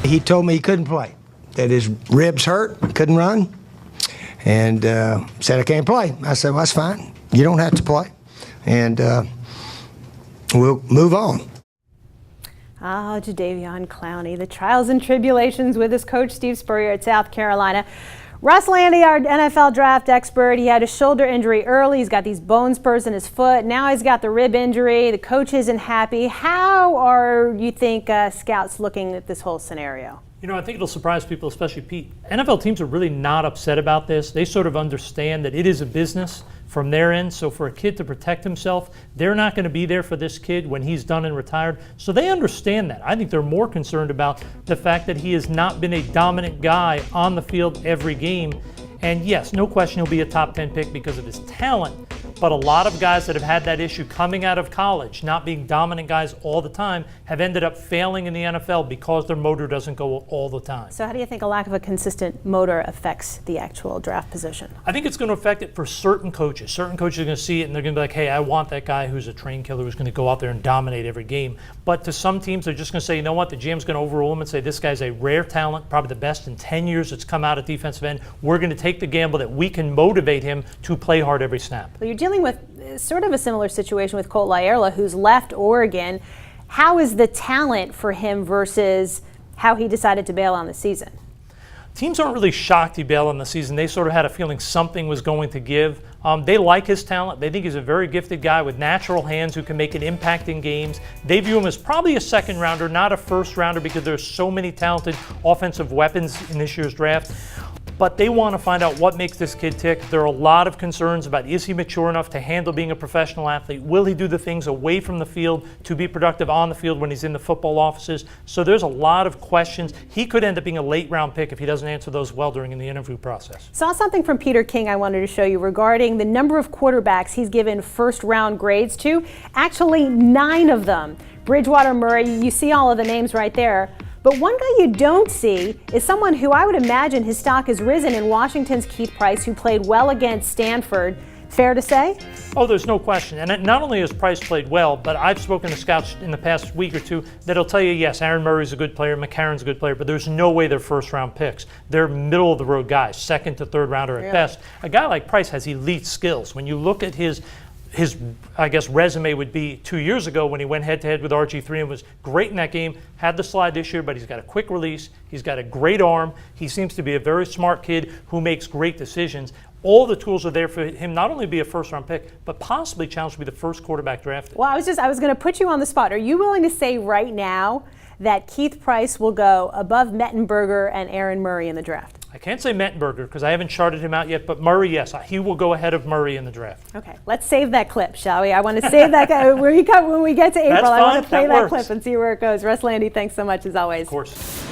He told me he couldn't play, that his ribs hurt, couldn't run, and said, I can't play. I said, well, that's fine. You don't have to play, and we'll move on. Ah, Jadeveon Clowney, the trials and tribulations with his coach, Steve Spurrier at South Carolina. Russ Landy, our NFL draft expert, he had a shoulder injury early. He's got these bone spurs in his foot. Now he's got the rib injury. The coach isn't happy. How are you think scouts looking at this whole scenario? You know, I think it'll surprise people, especially Pete. NFL teams are really not upset about this. They sort of understand that it is a business from their end. So for a kid to protect himself, they're not going to be there for this kid when he's done and retired. So they understand that. I think they're more concerned about the fact that he has not been a dominant guy on the field every game. And yes, no question he'll be a top 10 pick because of his talent. But a lot of guys that have had that issue coming out of college, not being dominant guys all the time, have ended up failing in the NFL because their motor doesn't go all the time. So how do you think a lack of a consistent motor affects the actual draft position? I think it's going to affect it for certain coaches. Certain coaches are going to see it and they're going to be like, hey, I want that guy who's a train killer who's going to go out there and dominate every game. But to some teams, they're just going to say, you know what, the GM's going to overrule him and say, this guy's a rare talent, probably the best in 10 years that's come out at defensive end. We're going to take the gamble that we can motivate him to play hard every snap. Well, you're dealing with sort of a similar situation with Colt Laierla, who's left Oregon. How is the talent for him versus how he decided to bail on the season? Teams aren't really shocked he bailed on the season. They sort of had a feeling something was going to give. They like his talent. They think he's a very gifted guy with natural hands who can make an impact in games. They view him as probably a second rounder, not a first rounder, because there's so many talented offensive weapons in this year's draft. But they want to find out what makes this kid tick. There are a lot of concerns about, is he mature enough to handle being a professional athlete? Will he do the things away from the field to be productive on the field when he's in the football offices? So there's a lot of questions. He could end up being a late round pick if he doesn't answer those well during the interview process. Saw something from Peter King I wanted to show you regarding the number of quarterbacks he's given first round grades to. Actually, 9 of them. Bridgewater, Murray, you see all of the names right there. But one guy you don't see is someone who I would imagine his stock has risen in, Washington's Keith Price, who played well against Stanford. Fair to say? Oh, there's no question. And not only has Price played well, but I've spoken to scouts in the past week or two that'll tell you, yes, Aaron Murray's a good player, McCarron's a good player, but there's no way they're first-round picks. They're middle-of-the-road guys, second to third rounder at best. A guy like Price has elite skills. When you look at his I guess resume would be 2 years ago when he went head-to-head with RG3 and was great in that game, had the slide this year, but he's got a quick release, he's got a great arm, he seems to be a very smart kid who makes great decisions. All the tools are there for him not only to be a first-round pick, but possibly challenge to be the first quarterback drafted. Well, I was going to put you on the spot. Are you willing to say right now that Keith Price will go above Mettenberger and Aaron Murray in the draft? I can't say Mettenberger because I haven't charted him out yet, but Murray, yes, he will go ahead of Murray in the draft. Okay, let's save that clip, shall we? I want to save that when we get to April. I want to play that clip and see where it goes. Russ Landy, thanks so much as always. Of course.